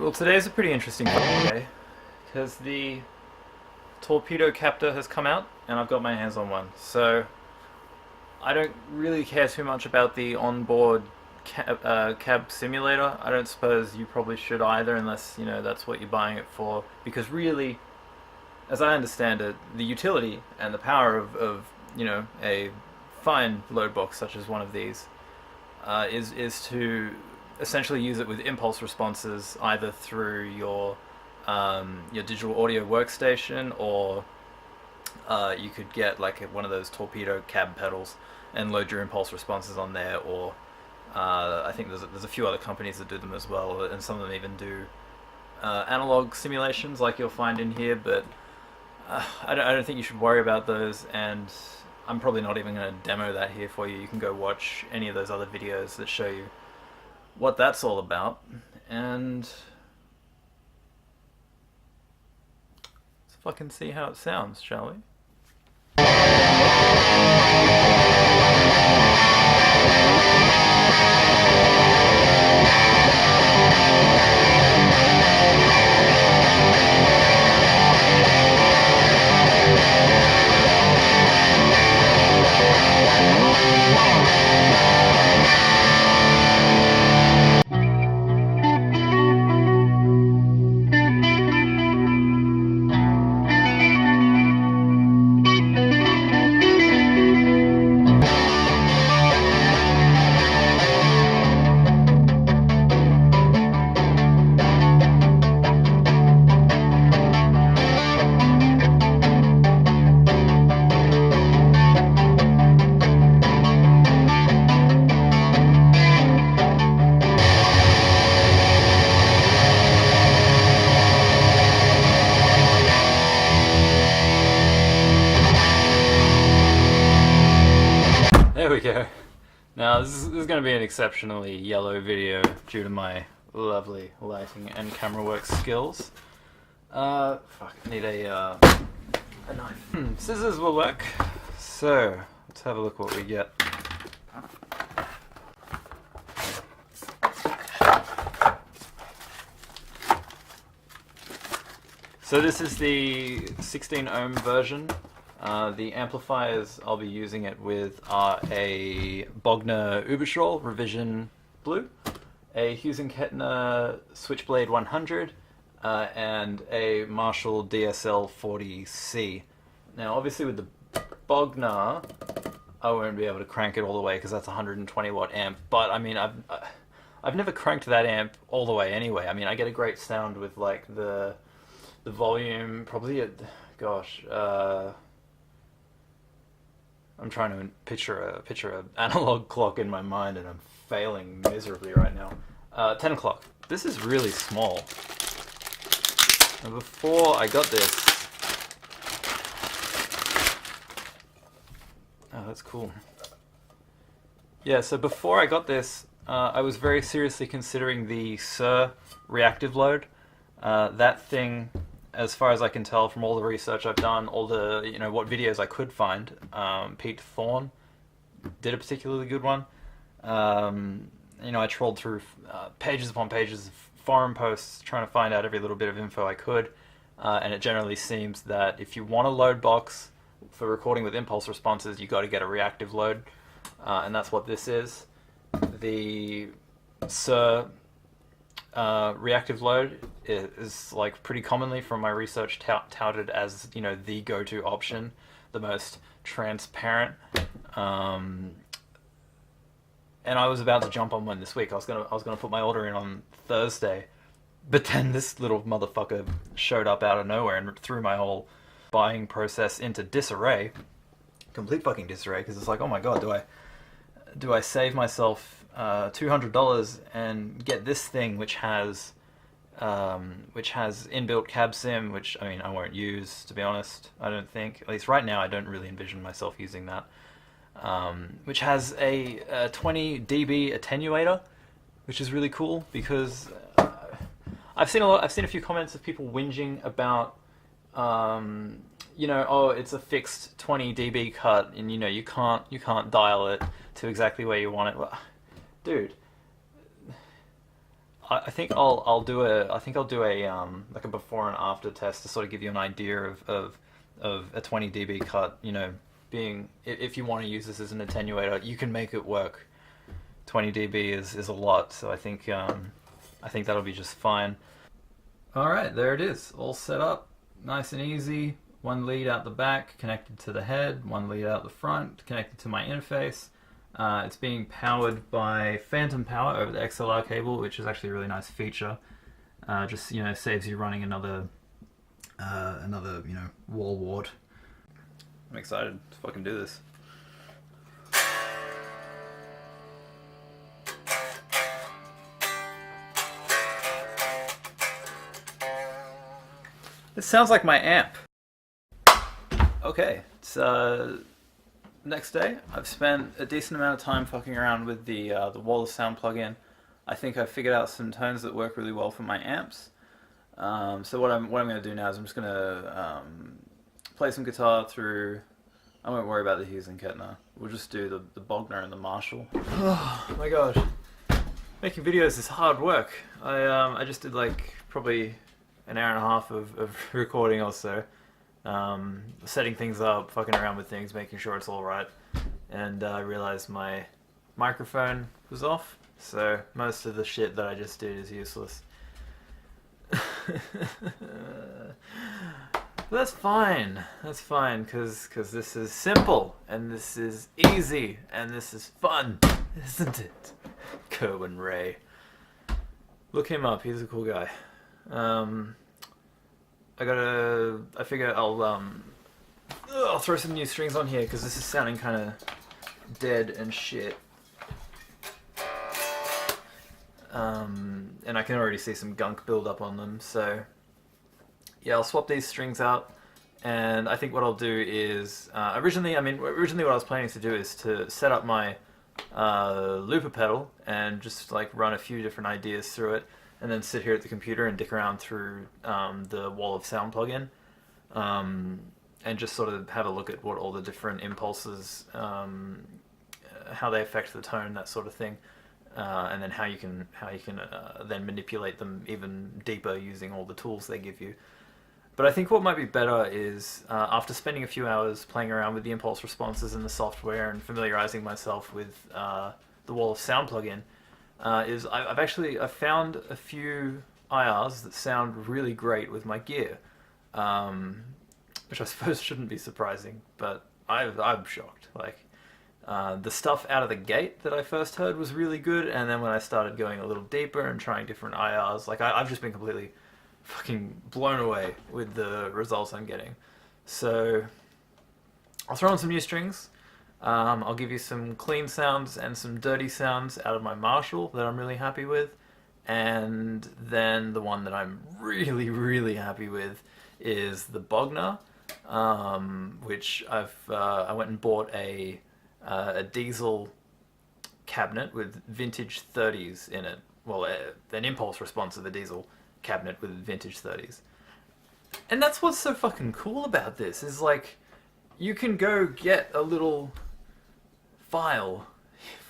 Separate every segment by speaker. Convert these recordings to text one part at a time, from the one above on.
Speaker 1: Well, today's a pretty interesting day because the Torpedo Captor has come out and I've got my hands on one. So I don't really care too much about the onboard cab simulator. I don't suppose you probably should either, unless you know that's what you're buying it for. Because really, as I understand it, the utility and the power of you know a fine load box such as one of these is to essentially use it with impulse responses either through your digital audio workstation, or you could get like one of those torpedo cab pedals and load your impulse responses on there, or I think there's a few other companies that do them as well, and some of them even do analog simulations like you'll find in here, but I don't think you should worry about those, and I'm probably not even going to demo that here for you. You can go watch any of those other videos that show you what that's all about, and let's fucking see how it sounds, shall we? There we go. Now this is going to be an exceptionally yellow video due to my lovely lighting and camera work skills. Fuck, I need a knife. Scissors will work. So, let's have a look what we get. So this is the 16 ohm version. The amplifiers I'll be using it with are a Bogner Uberschall Revision Blue, a Hughes & Kettner Switchblade 100, and a Marshall DSL40c. Now obviously with the Bogner, I won't be able to crank it all the way because that's a 120 watt amp, but I mean I've never cranked that amp all the way anyway. I mean I get a great sound with like the volume probably at, gosh, I'm trying to picture an analog clock in my mind, and I'm failing miserably right now. 10 o'clock. This is really small. And before I got this... Oh, that's cool. Yeah, so before I got this, I was very seriously considering the Suhr Reactive Load. That thing, as far as I can tell from all the research I've done, all the, you know, what videos I could find, Pete Thorne did a particularly good one. You know, I trolled through pages upon pages of forum posts trying to find out every little bit of info I could, and it generally seems that if you want a load box for recording with impulse responses, you got to get a reactive load, and that's what this is. The Suhr Reactive Load is like pretty commonly from my research touted as, you know, the go-to option, the most transparent, and I was about to jump on one this week. I was gonna put my order in on Thursday, but then this little motherfucker showed up out of nowhere and threw my whole buying process into disarray, complete fucking disarray, because it's like, oh my god, do I save myself $200 and get this thing which has inbuilt cab sim, which I mean I won't use, to be honest. I don't think, at least right now, I don't really envision myself using that. Which has a 20 dB attenuator, which is really cool because I've seen a few comments of people whinging about you know, oh, it's a fixed 20 dB cut, and you know you can't dial it to exactly where you want it. Well, dude, I think I'll do a like a before and after test to sort of give you an idea of a 20 dB cut. You know, being if you want to use this as an attenuator, you can make it work. 20 dB is a lot, so I think that'll be just fine. All right, there it is, all set up, nice and easy. One lead out the back, connected to the head. One lead out the front, connected to my interface. It's being powered by phantom power over the XLR cable, which is actually a really nice feature. Just, you know, saves you running another you know, wall wart. I'm excited to fucking do this. This sounds like my amp. Okay, it's next day. I've spent a decent amount of time fucking around with the Wall of Sound plugin. I think I've figured out some tones that work really well for my amps. So what I'm going to do now is I'm just going to play some guitar through. I won't worry about the Hughes and Kettner. We'll just do the Bogner and the Marshall. Oh my god, making videos is hard work. I just did like probably an hour and a half of recording or so. Setting things up, fucking around with things, making sure it's all right, and I realized my microphone was off, so most of the shit that I just did is useless. But that's fine, because this is simple, and this is easy, and this is fun, isn't it? Kerwin Ray. Look him up, he's a cool guy. I figure I'll throw some new strings on here because this is sounding kind of dead and shit. And I can already see some gunk build up on them, so yeah, I'll swap these strings out. And I think what I'll do is, originally what I was planning to do is to set up my looper pedal and just like run a few different ideas through it, and then sit here at the computer and dick around through the Wall of Sound plugin, and just sort of have a look at what all the different impulses, how they affect the tone, that sort of thing, and then how you can then manipulate them even deeper using all the tools they give you. But I think what might be better is, after spending a few hours playing around with the impulse responses and the software and familiarizing myself with the Wall of Sound plugin, I've found a few IRs that sound really great with my gear, which I suppose shouldn't be surprising, but I'm shocked. Like, the stuff out of the gate that I first heard was really good, and then when I started going a little deeper and trying different IRs, like I've just been completely fucking blown away with the results I'm getting. So I'll throw on some new strings. I'll give you some clean sounds and some dirty sounds out of my Marshall that I'm really happy with, and then the one that I'm really, really happy with is the Bogner, which I went and bought a diesel cabinet with vintage 30s in it. Well, an impulse response of a diesel cabinet with vintage 30s. And that's what's so fucking cool about this, is like, you can go get a little file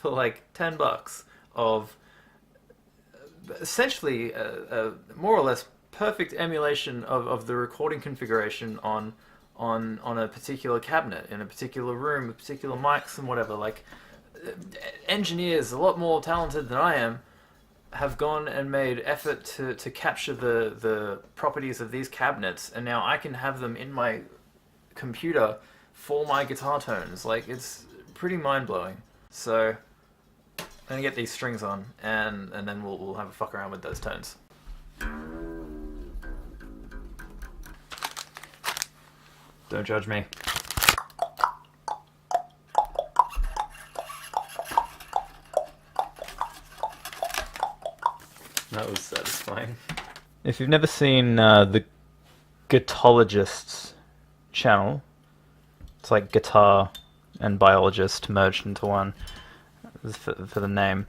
Speaker 1: for like $10 of essentially a more or less perfect emulation of the recording configuration on a particular cabinet in a particular room with particular mics and whatever. Like, engineers a lot more talented than I am have gone and made effort to capture the properties of these cabinets, and now I can have them in my computer for my guitar tones. Like, it's pretty mind-blowing. So I'm gonna get these strings on, and then we'll have a fuck around with those tones. Don't judge me. That was satisfying. If you've never seen the Guitologist's channel, it's like guitar and biologist merged into one for the name.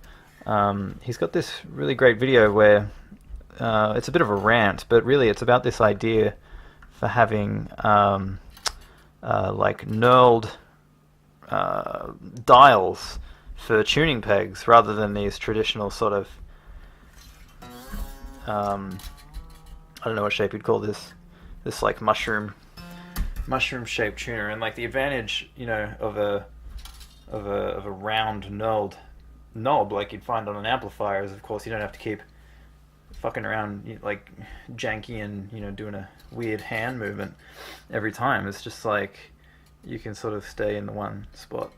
Speaker 1: He's got this really great video where it's a bit of a rant, but really it's about this idea for having like knurled dials for tuning pegs rather than these traditional sort of I don't know what shape you'd call this like mushroom shaped tuner. And like the advantage, you know, of a round knob like you'd find on an amplifier is, of course, you don't have to keep fucking around like janky and, you know, doing a weird hand movement every time. It's just like you can sort of stay in the one spot.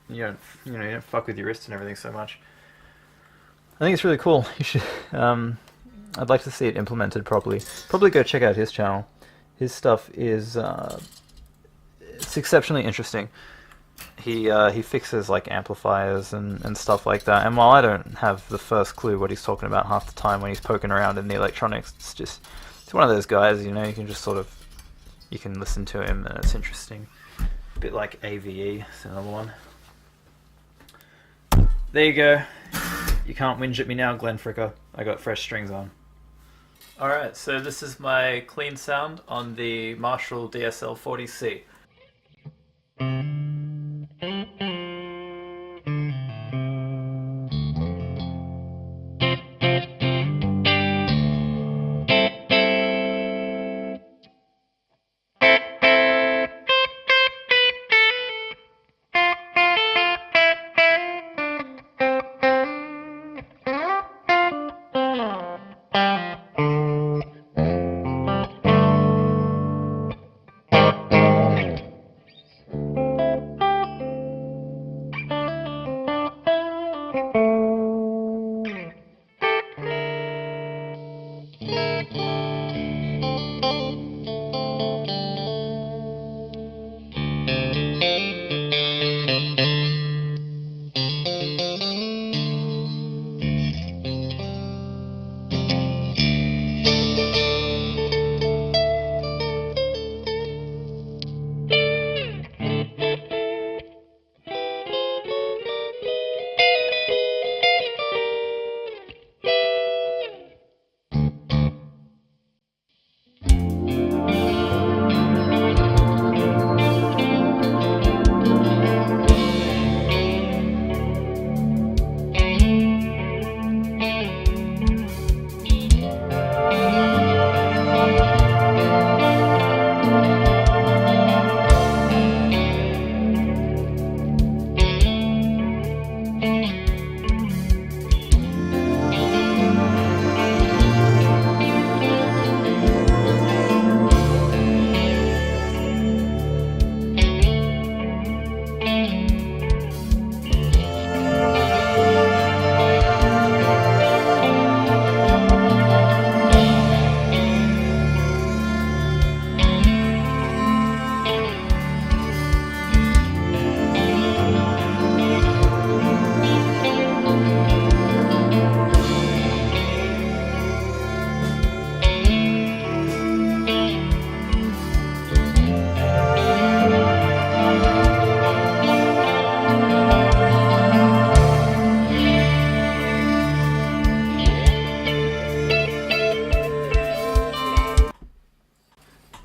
Speaker 1: You don't fuck with your wrists and everything so much. I think it's really cool. You should. I'd like to see it implemented properly. Probably go check out his channel. His stuff is it's exceptionally interesting. He fixes like amplifiers and stuff like that. And while I don't have the first clue what he's talking about half the time when he's poking around in the electronics, it's one of those guys, you know, you can just sort of, you can listen to him and it's interesting. A bit like AVE, it's another one. There you go. You can't whinge at me now, Glenn Fricker. I got fresh strings on. Alright, so this is my clean sound on the Marshall DSL40c.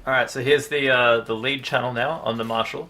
Speaker 1: Alright, so here's the lead channel now on the Marshall.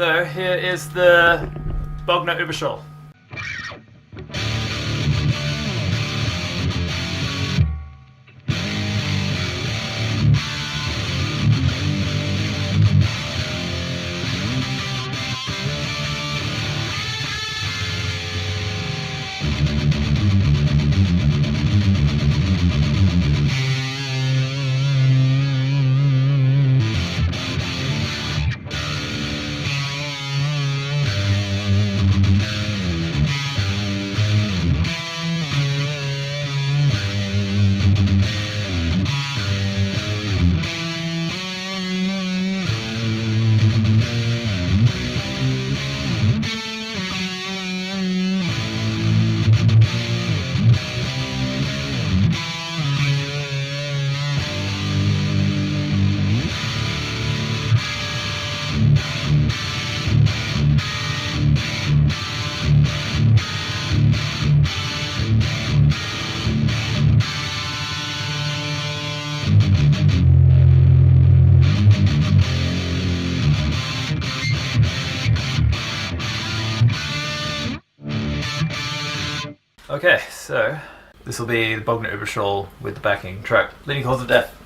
Speaker 1: So here is the Bogner Uberschall. Okay, so this will be the Bogner Uberschall with the backing track, Leading Cause of Death.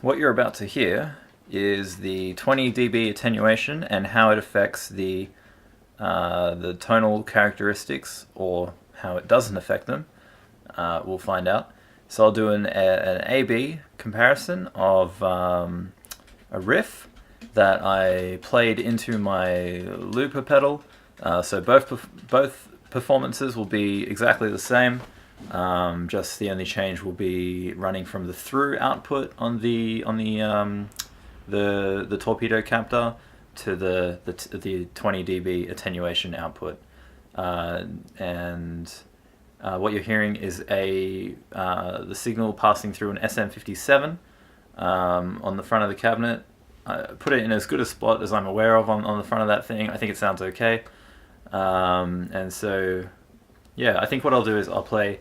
Speaker 1: What you're about to hear is the 20 dB attenuation and how it affects the tonal characteristics, or how it doesn't affect them. We'll find out. So I'll do an A-B comparison of a riff that I played into my looper pedal. So both performances will be exactly the same. Just the only change will be running from the through output on the torpedo captor to the 20 dB attenuation output, and what you're hearing is the signal passing through an SM57 on the front of the cabinet. I put it in as good a spot as I'm aware of on the front of that thing. I think it sounds okay, and so yeah, I think what I'll do is I'll play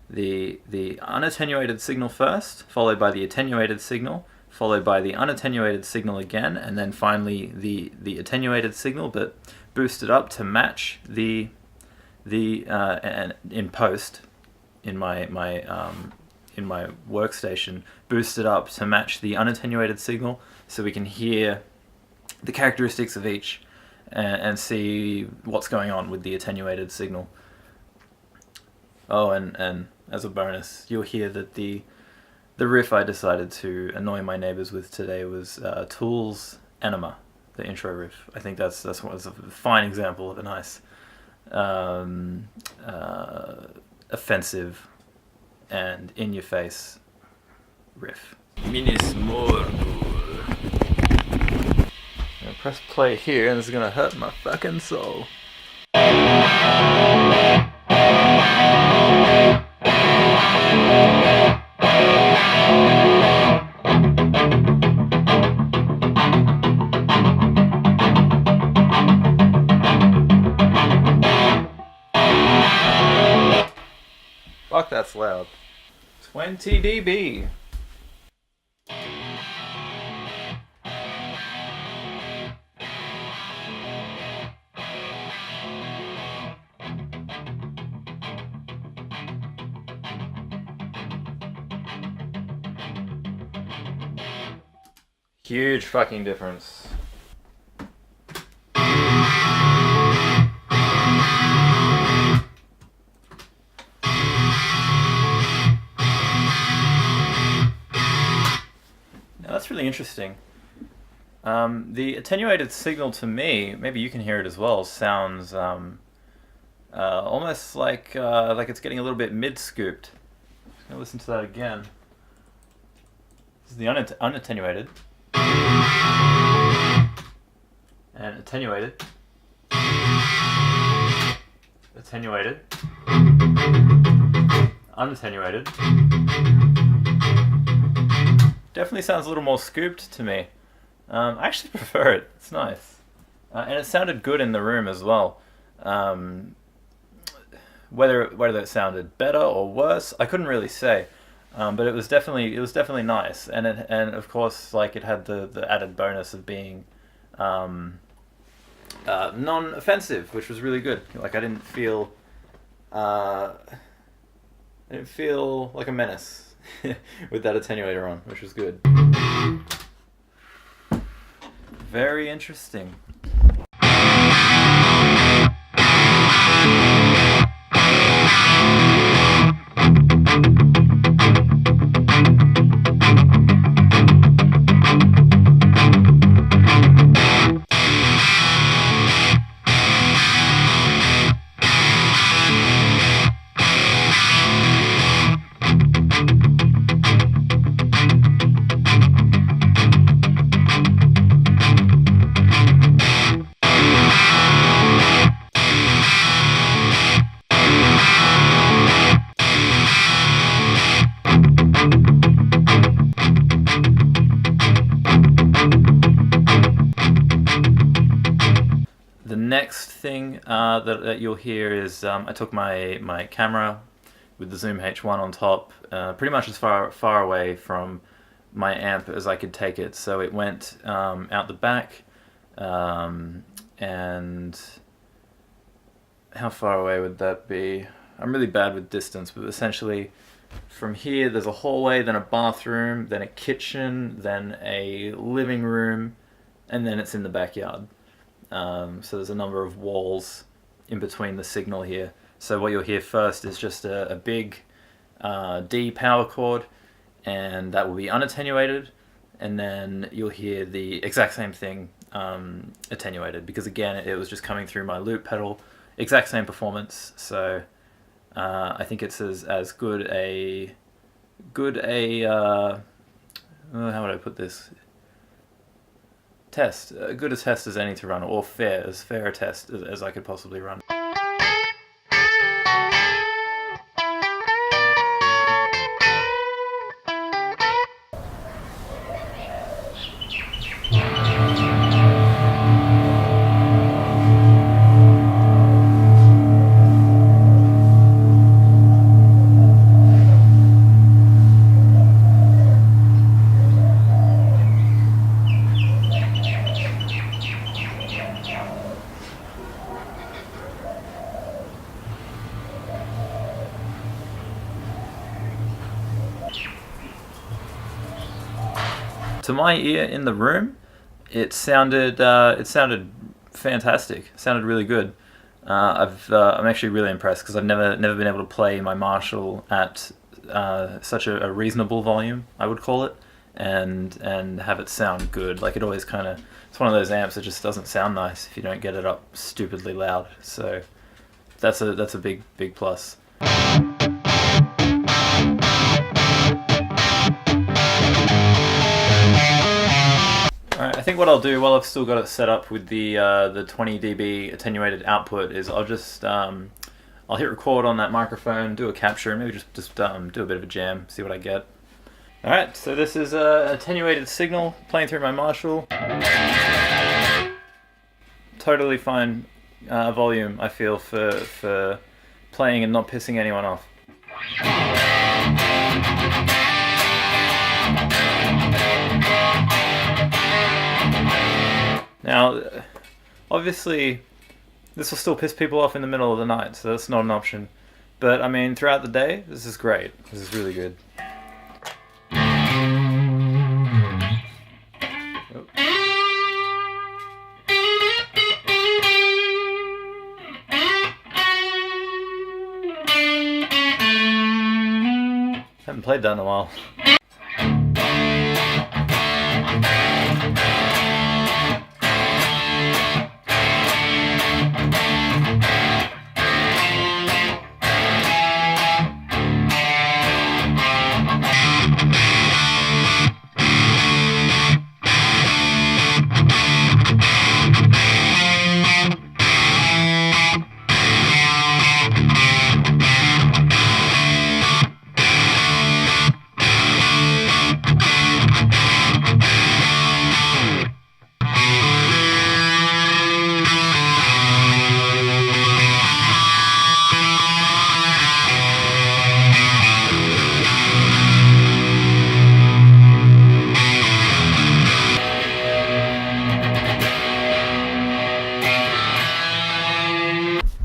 Speaker 1: the unattenuated signal first, followed by the attenuated signal, followed by the unattenuated signal again, and then finally the attenuated signal, but boosted up to match the and in post in my workstation, boosted up to match the unattenuated signal, so we can hear the characteristics of each and see what's going on with the attenuated signal. Oh, and as a bonus, you'll hear that the riff I decided to annoy my neighbors with today was Tool's Enema, the intro riff. I think that's a fine example of a nice offensive and in-your-face riff. Minis more. I'm gonna press play here, and this is gonna hurt my fucking soul. Fuck, that's loud. 20 dB. Huge fucking difference. That's really interesting. The attenuated signal to me, maybe you can hear it as well, sounds almost like it's getting a little bit mid-scooped. I'm gonna listen to that again. This is the unattenuated and attenuated, attenuated, unattenuated. Definitely sounds a little more scooped to me. I actually prefer it. It's nice, and it sounded good in the room as well. Whether it sounded better or worse, I couldn't really say, but it was definitely nice, and of course, like, it had the added bonus of being non-offensive, which was really good. Like, I didn't feel like a menace with that attenuator on, which was good. Very interesting. Next thing that you'll hear is I took my camera with the Zoom H1 on top, pretty much as far away from my amp as I could take it. So it went out the back, and how far away would that be? I'm really bad with distance, but essentially from here there's a hallway, then a bathroom, then a kitchen, then a living room, and then it's in the backyard. So there's a number of walls in between the signal here. So what you'll hear first is just a big D power chord, and that will be unattenuated, and then you'll hear the exact same thing attenuated, because again it was just coming through my loop pedal, exact same performance. So I think it's as good a how would I put this? Test, good a test as any to run, or as fair a test as I could possibly run. To my ear in the room, it sounded fantastic. It sounded really good. I'm actually really impressed, because I've never been able to play my Marshall at such a reasonable volume, I would call it, and have it sound good. Like, it always kind of, it's one of those amps that just doesn't sound nice if you don't get it up stupidly loud. So that's a big plus. Alright, I think what I'll do while I've still got it set up with the 20 dB attenuated output is I'll just I'll hit record on that microphone, do a capture, and maybe just do a bit of a jam, see what I get. Alright, so this is an attenuated signal playing through my Marshall. Totally fine volume, I feel, for playing and not pissing anyone off. Now, obviously, this will still piss people off in the middle of the night, so that's not an option. But, I mean, throughout the day, this is great. This is really good. Oh. Haven't played that in a while.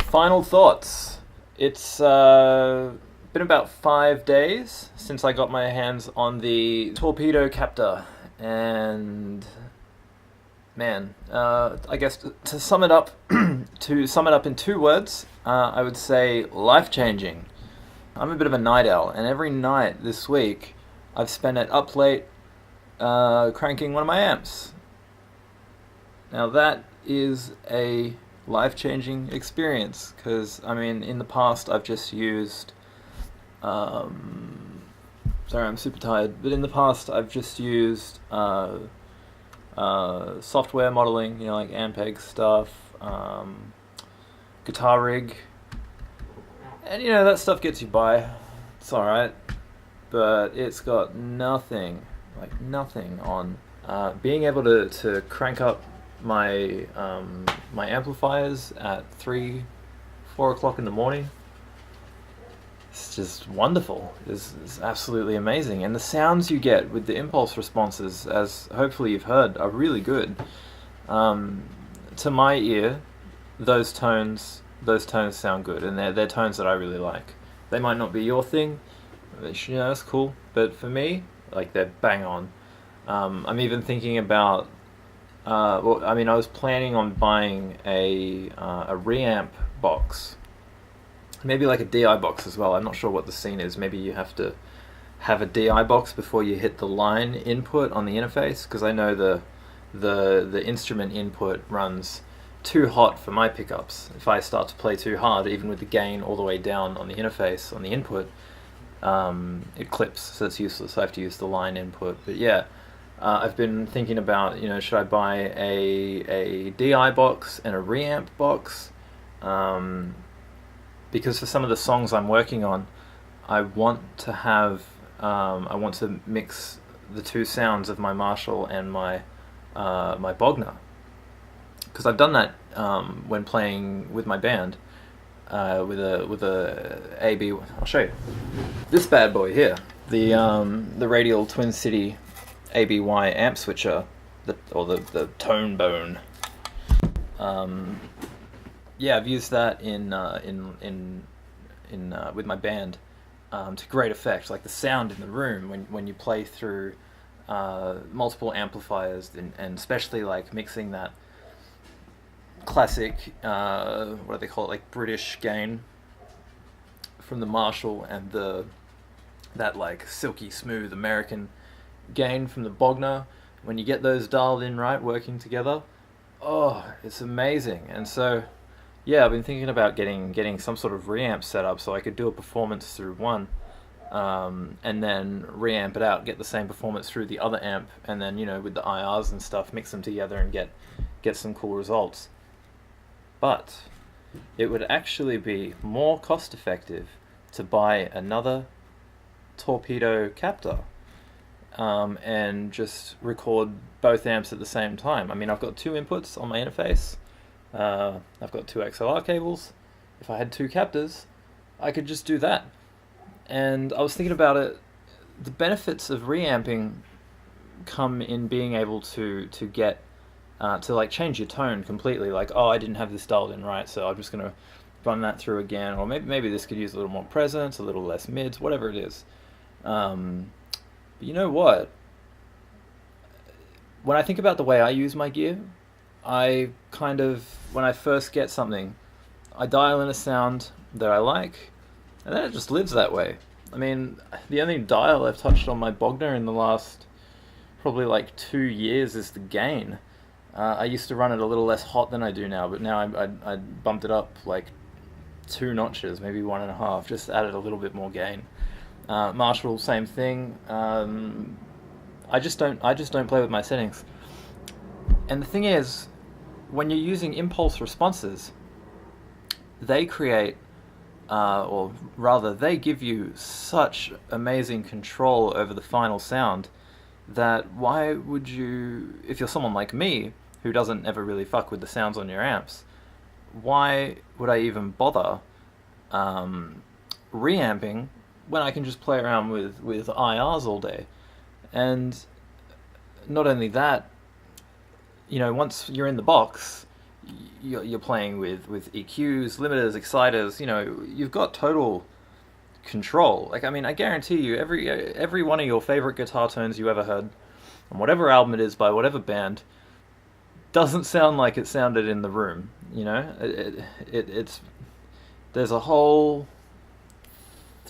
Speaker 1: Final thoughts. It's been about 5 days since I got my hands on the Torpedo Captor, and man, I guess to sum it up, in 2 words, I would say life-changing. I'm a bit of a night owl, and every night this week I've spent it up late cranking one of my amps. Now that is a life-changing experience, because I mean, in the past I've just used sorry, I'm super tired, but in the past I've just used software modeling, like Ampeg stuff, Guitar Rig, and that stuff gets you by. It's alright, but it's got nothing on being able to crank up my my amplifiers at 3-4 o'clock in the morning. It's just wonderful. It's absolutely amazing, and the sounds you get with the impulse responses, as hopefully you've heard, are really good. To my ear, those tones sound good, and they're tones that I really like. They might not be your thing, that's cool, but for me, they're bang on. I'm even thinking about I was planning on buying a reamp box, maybe like a DI box as well. I'm not sure what the scene is. Maybe you have to have a DI box before you hit the line input on the interface, because I know the instrument input runs too hot for my pickups. If I start to play too hard, even with the gain all the way down on the interface, on the input, it clips, so it's useless. I have to use the line input. But yeah, I've been thinking about, should I buy a DI box and a reamp box? Because for some of the songs I'm working on, I want to mix the 2 sounds of my Marshall and my Bogner, because I've done that when playing with my band with a AB. I'll show you this bad boy here, the Radial Twin City ABY amp switcher, the Tone Bone. Yeah, I've used that in with my band to great effect. Like the sound in the room when you play through multiple amplifiers, and especially like mixing that classic what do they call it, like British gain from the Marshall, and that like silky smooth American gain from the Bogner. When you get those dialed in right, working together, it's amazing. And so yeah, I've been thinking about getting some sort of reamp set up so I could do a performance through one, and then reamp it out, get the same performance through the other amp, and then with the IRs and stuff, mix them together and get some cool results. But it would actually be more cost effective to buy another Torpedo Captor and just record both amps at the same time. I mean, I've got 2 inputs on my interface. I've got 2 XLR cables. If I had 2 captors, I could just do that. And I was thinking about it. The benefits of reamping come in being able to get to like change your tone completely. Like, I didn't have this dialed in right, so I'm just gonna run that through again. Or maybe this could use a little more presence, a little less mids, whatever it is. But you know what? When I think about the way I use my gear, I kind of, when I first get something, I dial in a sound that I like, and then it just lives that way. I mean, the only dial I've touched on my Bogner in the last probably like 2 years is the gain. I used to run it a little less hot than I do now, but now I bumped it up like 2 notches, maybe 1.5, just added a little bit more gain. Marshall, same thing. I just don't play with my settings. And the thing is, when you're using impulse responses, they create, or rather, they give you such amazing control over the final sound that why would you, if you're someone like me who doesn't ever really fuck with the sounds on your amps, why would I even bother reamping when I can just play around with IRs all day? And not only that, once you're in the box, you're playing with EQs, limiters, exciters. You know, you've got total control. Like, I mean, I guarantee you, every one of your favorite guitar tones you ever heard, on whatever album it is by whatever band, doesn't sound like it sounded in the room. You know, it's there's a whole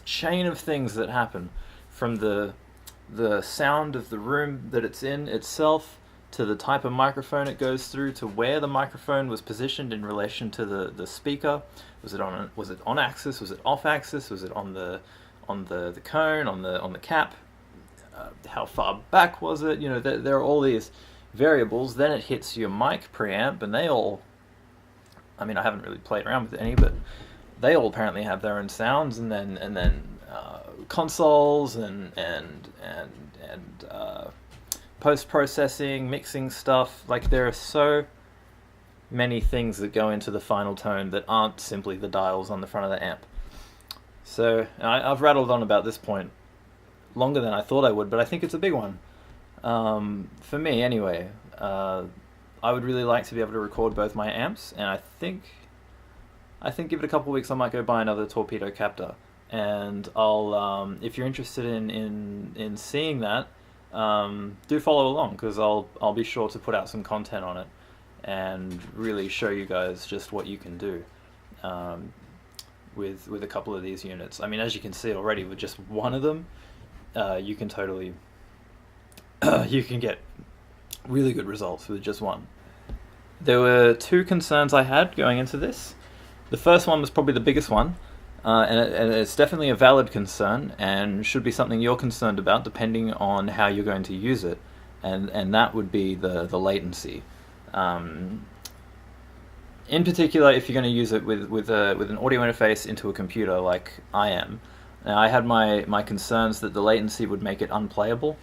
Speaker 1: chain of things that happen, from the sound of the room that it's in itself, to the type of microphone it goes through, to where the microphone was positioned in relation to the speaker. Was it on axis? Was it off axis? Was it on the cone, on the cap? How far back was it? You know, there are all these variables. Then it hits your mic preamp, and they all, I mean, I haven't really played around with any, but they all apparently have their own sounds, and then consoles and post-processing, mixing stuff. Like, there are so many things that go into the final tone that aren't simply the dials on the front of the amp. So I've rattled on about this point longer than I thought I would, but I think it's a big one. For me, anyway. I would really like to be able to record both my amps, and I think give it a couple of weeks, I might go buy another Torpedo Captor. And I'll, if you're interested in seeing that, do follow along, because I'll be sure to put out some content on it and really show you guys just what you can do with a couple of these units. I mean, as you can see already, with just one of them, you can totally you can get really good results with just one. There were two concerns I had going into this. The first one was probably the biggest one, and it's definitely a valid concern and should be something you're concerned about depending on how you're going to use it, and that would be the latency. In particular, if you're going to use it with an audio interface into a computer like I am. Now, I had my concerns that the latency would make it unplayable,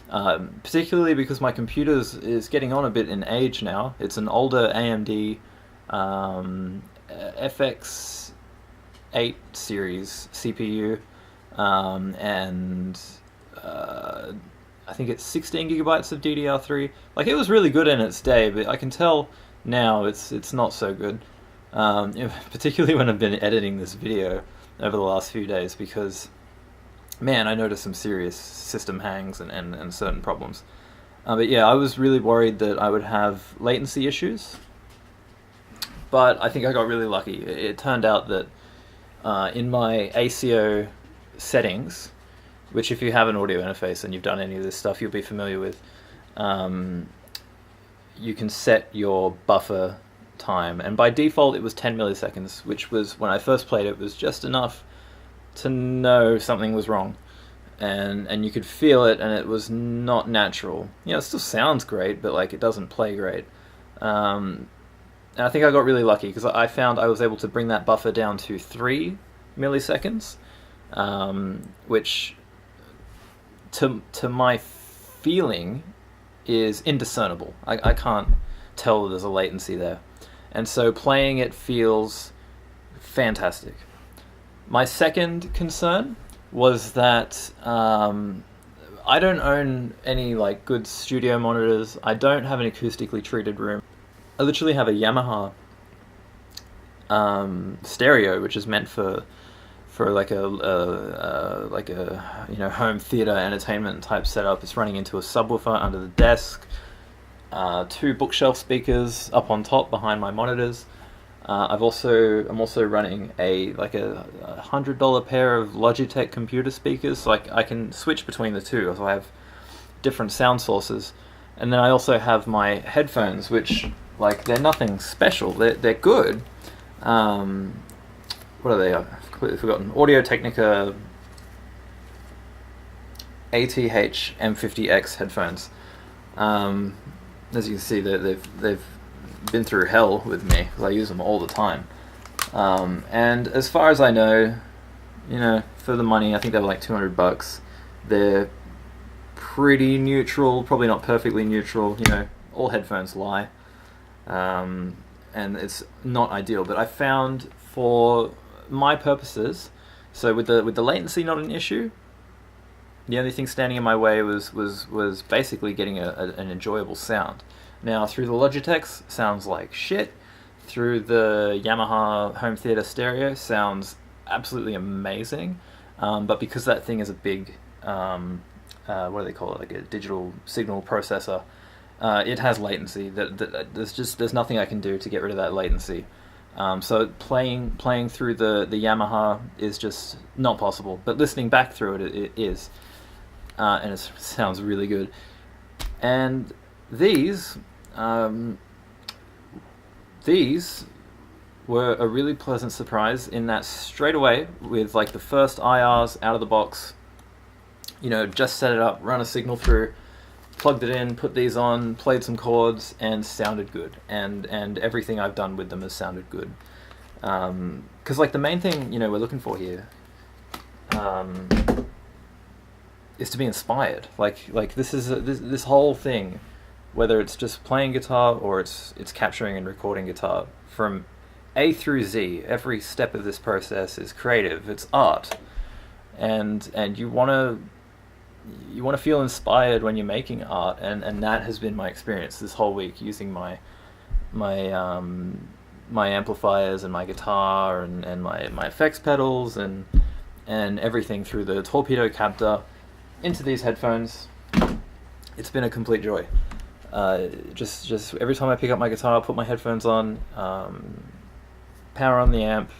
Speaker 1: particularly because my computer is getting on a bit in age now. It's an older AMD FX8 series CPU, and I think it's 16 gigabytes of DDR3. Like, it was really good in its day, but I can tell now it's not so good, particularly when I've been editing this video over the last few days, because, man, I noticed some serious system hangs and certain problems. But yeah, I was really worried that I would have latency issues, but I think I got really lucky. It turned out that in my ACO settings, which, if you have an audio interface and you've done any of this stuff, you'll be familiar with, you can set your buffer time, and by default it was 10 milliseconds, which was, when I first played it, was just enough to know something was wrong, and you could feel it, and it was not natural. You know, it still sounds great, but like, it doesn't play great. And I think I got really lucky, because I found I was able to bring that buffer down to 3 milliseconds, which to my feeling is indiscernible. I can't tell there's a latency there, and so playing it feels fantastic. My second concern was that I don't own any like good studio monitors. I don't have an acoustically treated room. I literally have a Yamaha stereo, which is meant for like a you know, home theater entertainment type setup. It's running into a subwoofer under the desk, 2 bookshelf speakers up on top behind my monitors. I'm also running a $100 pair of Logitech computer speakers, so I can switch between the two, so I have different sound sources. And then I also have my headphones, which, like, they're nothing special. They're good. What are they? I've completely forgotten. Audio-Technica ATH M50X headphones. As you can see, they've been through hell with me, because I use them all the time. And as far as I know, you know, for the money, I think they were like $200. They're pretty neutral, probably not perfectly neutral. You know, all headphones lie, and it's not ideal. But I found, for my purposes, so with the latency not an issue, the only thing standing in my way was basically getting an enjoyable sound. Now, through the Logitechs, sounds like shit. through the Yamaha home theater stereo sounds absolutely amazing, but because that thing is a big, what do they call it, like a digital signal processor, it has latency. There's nothing I can do to get rid of that latency. So playing through the Yamaha is just not possible, but listening back through it is, and it sounds really good. And these were a really pleasant surprise in that straight away, with like the first IRs out of the box, you know, just set it up, run a signal through, plugged it in, put these on, played some chords, and sounded good. And everything I've done with them has sounded good. Because like the main thing, you know, we're looking for here is to be inspired. Like this is this whole thing, whether it's just playing guitar or it's capturing and recording guitar, from A through Z, every step of this process is creative. It's art, and you want to feel inspired when you're making art, and that has been my experience this whole week, using my amplifiers and my guitar and my effects pedals and everything through the Torpedo Captor into these headphones. It's been a complete joy. Just every time I pick up my guitar, put my headphones on, power on the amp,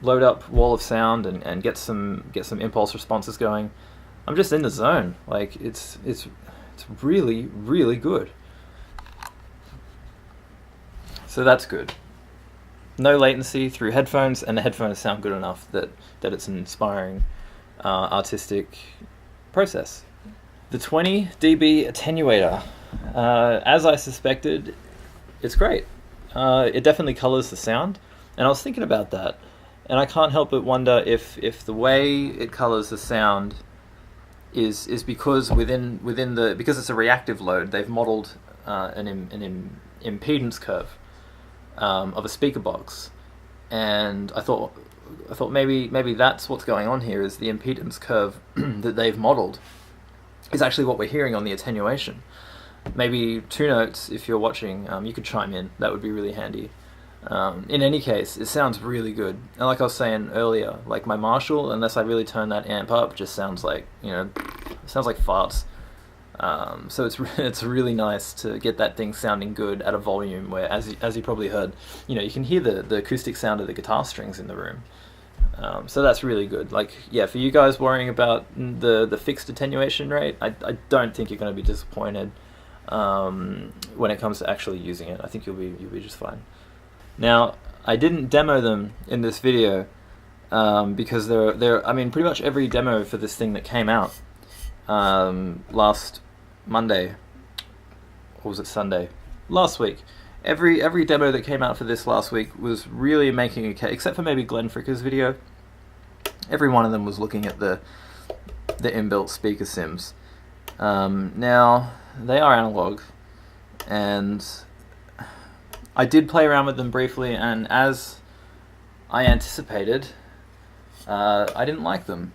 Speaker 1: load up wall of sound, and get some impulse responses going. I'm just in the zone. Like it's really, really good. So that's good. No latency through headphones, and the headphones sound good enough that it's an inspiring, artistic process. The 20 dB attenuator, as I suspected, it's great. It definitely colors the sound, and I was thinking about that, and I can't help but wonder if the way it colors the sound is because because it's a reactive load, they've modeled an impedance curve of a speaker box, and I thought maybe that's what's going on here, is the impedance curve that they've modeled is actually what we're hearing on the attenuation. Maybe Two-Notes, if you're watching, you could chime in. That would be really handy. In any case, it sounds really good. And like I was saying earlier, like my Marshall, unless I really turn that amp up, just sounds like, you know, it sounds like farts. So it's really nice to get that thing sounding good at a volume where, as you probably heard, you know, you can hear the acoustic sound of the guitar strings in the room. So that's really good. Like, yeah, for you guys worrying about the fixed attenuation rate, I don't think you're going to be disappointed when it comes to actually using it. I think you'll be just fine. Now, I didn't demo them in this video because I mean, pretty much every demo for this thing that came out last Monday, or was it Sunday? Last week. Every demo that came out for this last week was really making a case, except for maybe Glenn Fricker's video. Every one of them was looking at the inbuilt speaker sims. Now, they are analog, and I did play around with them briefly, and as I anticipated, I didn't like them.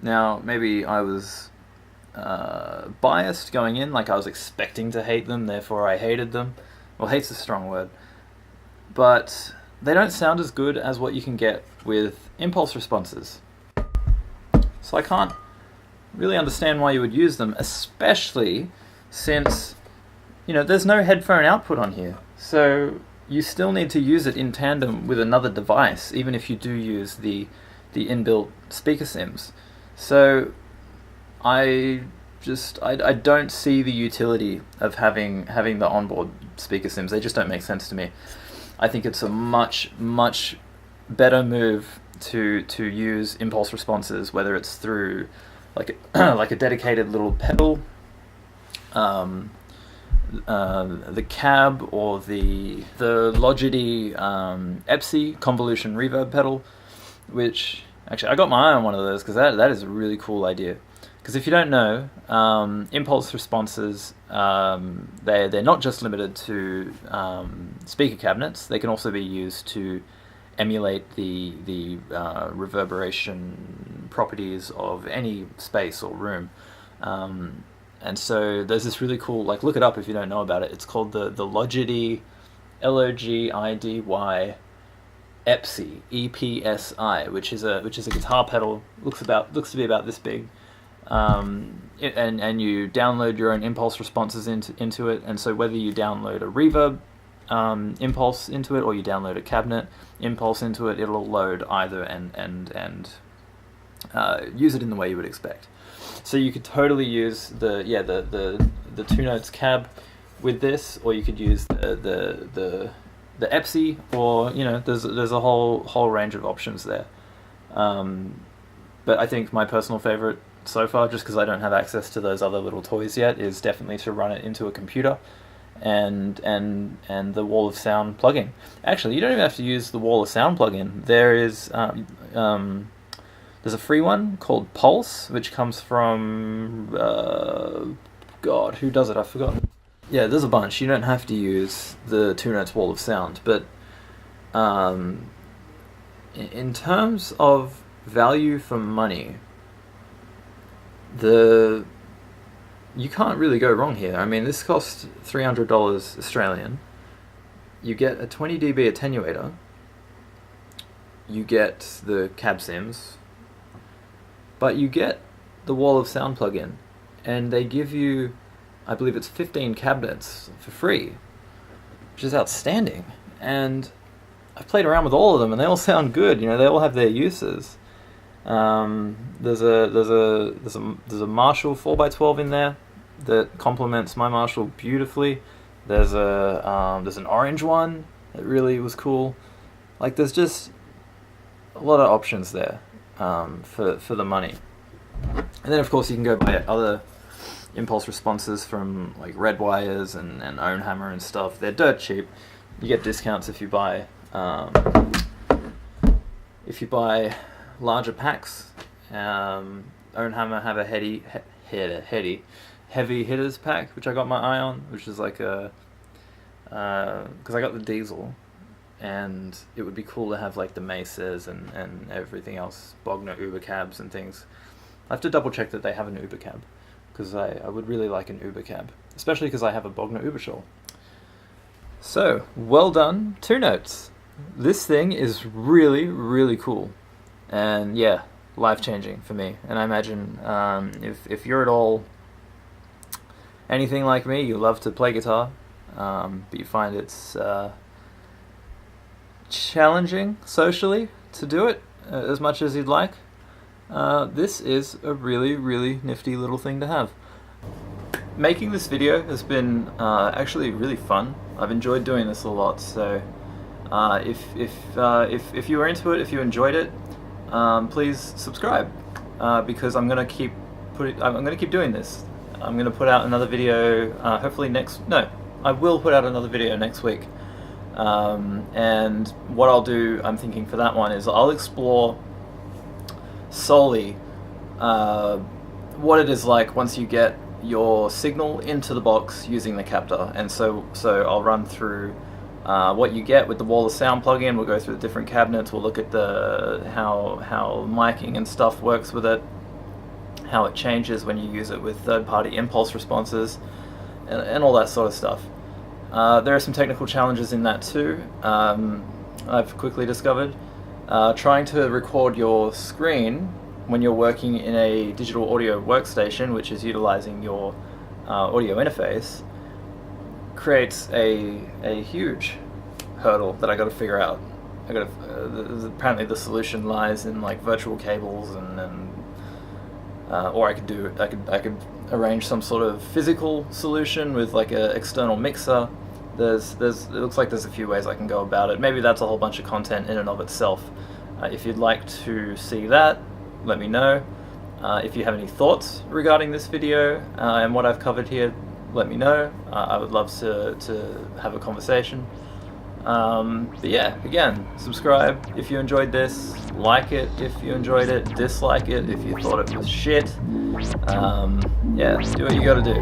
Speaker 1: Now, maybe I was biased going in, like I was expecting to hate them, therefore I hated them. Well, hate's a strong word. But they don't sound as good as what you can get with impulse responses. So I can't really understand why you would use them, especially since, you know, there's no headphone output on here. So you still need to use it in tandem with another device, even if you do use the inbuilt speaker sims. So I don't see the utility of having the onboard speaker sims. They just don't make sense to me. I think it's a much better move to use impulse responses, whether it's through like a dedicated little pedal, the cab, or the Logitech EPSI convolution reverb pedal, which actually I got my eye on one of those because that is a really cool idea. Because if you don't know, impulse responses, they're not just limited to speaker cabinets. They can also be used to emulate the reverberation properties of any space or room. And so there's this really cool, like, look it up if you don't know about it. It's called the Logitech LOGIDY EPSI, EPSI, which is a guitar pedal. Looks to be about this big, and you download your own impulse responses into it. And so whether you download a reverb impulse into it or you download a cabinet impulse into it, it'll load either and use it in the way you would expect. So you could totally use the Two-Notes cab with this, or you could use the EPSI, or there's a whole range of options there. But I think my personal favorite so far, just because I don't have access to those other little toys yet, is definitely to run it into a computer and the wall of sound plugin. Actually, you don't even have to use the wall of sound plugin. There is there's a free one called Pulse, which comes from God, who does it? I've forgotten. Yeah, there's a bunch. You don't have to use the Two-Notes wall of sound, but in terms of value for money, you can't really go wrong here. I mean, this costs $300 Australian. You get a 20 dB attenuator. You get the cab sims, but you get the wall of sound plugin, and they give you, I believe it's 15 cabinets for free, which is outstanding. And I've played around with all of them, and they all sound good. They all have their uses. There's a Marshall 4x12 in there that complements my Marshall beautifully. There's an orange one that really was cool. Like, there's just a lot of options there for the money. And then of course you can go buy other impulse responses from like RedWirez and Ownhammer and stuff. They're dirt cheap. You get discounts if you buy larger packs. Ownhammer have a heavy hitters pack, which I got my eye on, which is like because I got the diesel, and it would be cool to have like the Mesas and everything else, Bogner Uber cabs and things. I have to double check that they have an Uber cab, because I would really like an Uber cab, especially because I have a Bogner Uberschall. So, well done, Two-Notes. This thing is really, really cool, and yeah, life-changing for me. And I imagine if you're at all anything like me, you love to play guitar, but you find it's challenging socially to do it as much as you'd like, this is a really, really nifty little thing to have. Making this video has been actually really fun. I've enjoyed doing this a lot, so if you were into it, if you enjoyed it, please subscribe, because I'm gonna keep doing this. I'm gonna put out another video hopefully I will put out another video next week. And what I'll do, I'm thinking for that one, is I'll explore solely what it is like once you get your signal into the box using the captor. And so I'll run through what you get with the wall of sound plugin. We'll go through the different cabinets. We'll look at how miking and stuff works with it, how it changes when you use it with third-party impulse responses, and all that sort of stuff. There are some technical challenges in that too. I've quickly discovered. Trying to record your screen when you're working in a digital audio workstation, which is utilizing your audio interface, creates a huge hurdle that I got to figure out. Apparently the solution lies in like virtual cables, or I could arrange some sort of physical solution with like an external mixer. It looks like there's a few ways I can go about it. Maybe that's a whole bunch of content in and of itself. If you'd like to see that, let me know. If you have any thoughts regarding this video and what I've covered here, let me know. I would love to have a conversation. But yeah, again, subscribe if you enjoyed this, like it if you enjoyed it, dislike it if you thought it was shit. Yeah, do what you gotta do.